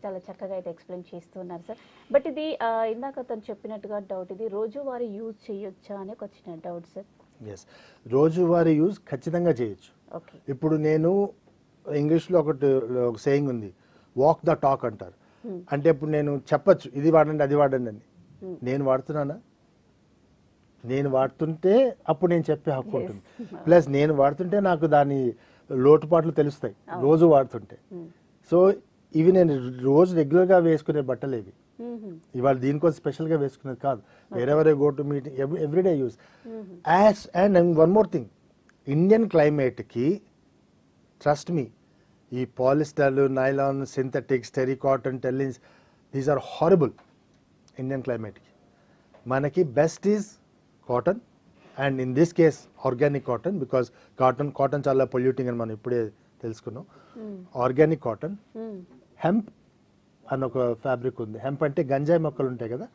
చాలా చక్కగా అయితే ఎక్స్ప్లెయిన్ చేస్తున్నారు సార్. బట్ ఇది ఇందాక తను చెప్పినట్టుగా డౌట్, ఇది రోజువారీ యూజ్ చేయొచ్చా అని ఒక చిన్న డౌట్ సార్. ఎస్, రోజువారీ యూజ్ ఖచ్చితంగా చేయొచ్చు. ఓకే. ఇప్పుడు నేను ఇంగ్లీష్లో ఒక సేయింగ్ ఉంది, వాక్ ద టాక్ అంటారు. అంటే ఇప్పుడు నేను చెప్పచ్చు ఇది వాడండి అది వాడండి అని, నేను వాడుతున్నానా? నేను వాడుతుంటే అప్పుడు నేను చెప్పే హక్కు ఉంటుంది. ప్లస్ నేను వాడుతుంటే నాకు దాని లోటుపాట్లు తెలుస్తాయి రోజు వాడుతుంటే. సో ఇవి నేను రోజు రెగ్యులర్గా వేసుకునే బట్టలు ఇవి. ఇవాళ దీనికోసం స్పెషల్గా వేసుకునేది కాదు. Wherever go to meeting everyday use. And one more thing, Indian క్లైమేట్కి ట్రస్ట్ మీ, ఈ polyester, nylon, synthetics, terry cotton, terylenes, these are horrible Indian క్లైమేట్కి. మనకి best is cotton, and in this case organic cotton, because cotton చాలా polluting అని మనం ఇప్పుడే తెలుసుకున్నాం. Organic cotton. Hemp అని ఒక ఫ్యాబ్రిక్ ఉంది. హెంప్ అంటే గంజాయి మొక్కలు ఉంటాయి కదా,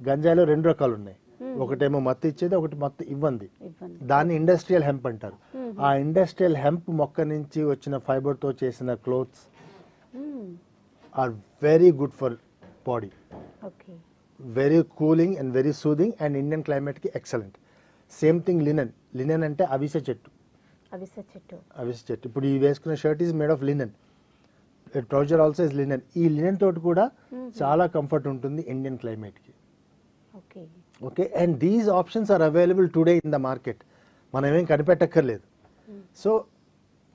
గంజాయిలో 2 రకాలు ఉన్నాయి. ఒకటేమో మత్తు ఇచ్చేది, ఒకటి మత్తు ఇవ్వంది. దాన్ని ఇండస్ట్రియల్ హెంప్ అంటారు. ఆ ఇండస్ట్రియల్ హెంప్ మొక్క నుంచి వచ్చిన ఫైబర్తో చేసిన clothes are very good for body, very cooling and very soothing, and Indian క్లైమేట్కి excellent. Same thing linen. Linen అంటే అవిసె చెట్టు. ఇప్పుడు ఈ వేసుకున్న shirt is made of linen, trouser also is linen. ఈ లినెన్ తోటి కూడా చాలా కంఫర్ట్ ఉంటుంది ఇండియన్ క్లైమేట్కి. Okay, and these options are available today in the market. మనం ఏం కనిపెట్టక్కర్లేదు. సో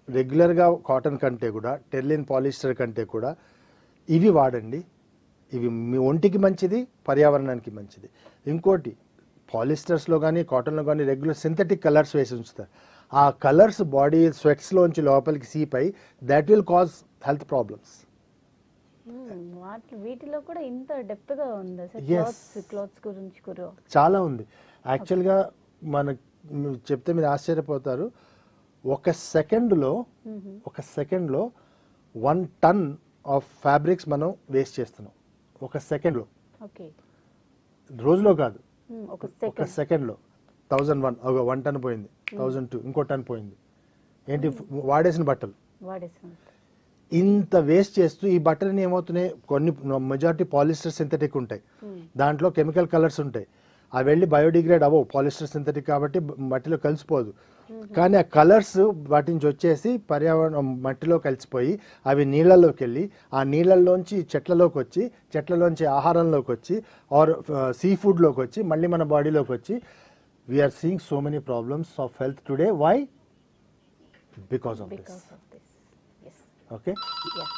రెగ్యులర్గా కాటన్ కంటే కూడా, టెర్లిన్, పాలిస్టర్ కంటే కూడా ఇవి వాడండి. ఇవి మీ ఒంటికి మంచిది, పర్యావరణానికి మంచిది. ఇంకోటి, పాలిస్టర్స్లో కానీ కాటన్లో కానీ రెగ్యులర్ సింథటిక్ కలర్స్ వేసి ఉంచుతారు. ఆ కలర్స్ బాడీ స్వెట్స్లోంచి లోపలికి సీప్ అయి that will cause health problems. వీటిలో కూడా ఇంత డెప్త్ గా ఉంది క్లాత్స్ గురించి కూడా చాలా ఉంది. యాక్చువల్గా మన చెప్తే మీరు ఆశ్చర్యపోతారు. ఒక సెకండ్లో 1 టన్ ఆఫ్ ఫ్యాబ్రిక్స్ మనం వేస్ట్ చేస్తున్నాం. ఒక సెకండ్లో, రోజులో కాదు, ఒక సెకండ్లో 1001, 1 టన్ పోయింది, 1002, ఇంకో టన్ పోయింది. ఏంటి? వాడేసిన బట్టలు. ఇంత వేస్ట్ చేస్తూ ఈ బట్టలని ఏమవుతున్నాయి, కొన్ని మెజారిటీ పాలిస్టర్ సింథటిక్ ఉంటాయి, దాంట్లో కెమికల్ కలర్స్ ఉంటాయి. అవి వెళ్ళి బయోడిగ్రేడ్ అవ్వవు, పాలిస్టర్ సింథటిక్ కాబట్టి మట్టిలో కలిసిపోదు. కానీ ఆ కలర్స్ వాటి నుంచి వచ్చేసి పర్యావరణం మట్టిలో కలిసిపోయి అవి నీళ్ళలోకి వెళ్ళి ఆ నీళ్ళల్లోంచి చెట్లలోకి వచ్చి, చెట్లలోంచి ఆహారంలోకి వచ్చి, ఆర్ సీ ఫుడ్లోకి వచ్చి, మళ్ళీ మన బాడీలోకి వచ్చి we are seeing so many problems of health today. Why? Because of this. Yes. Okay? Yeah.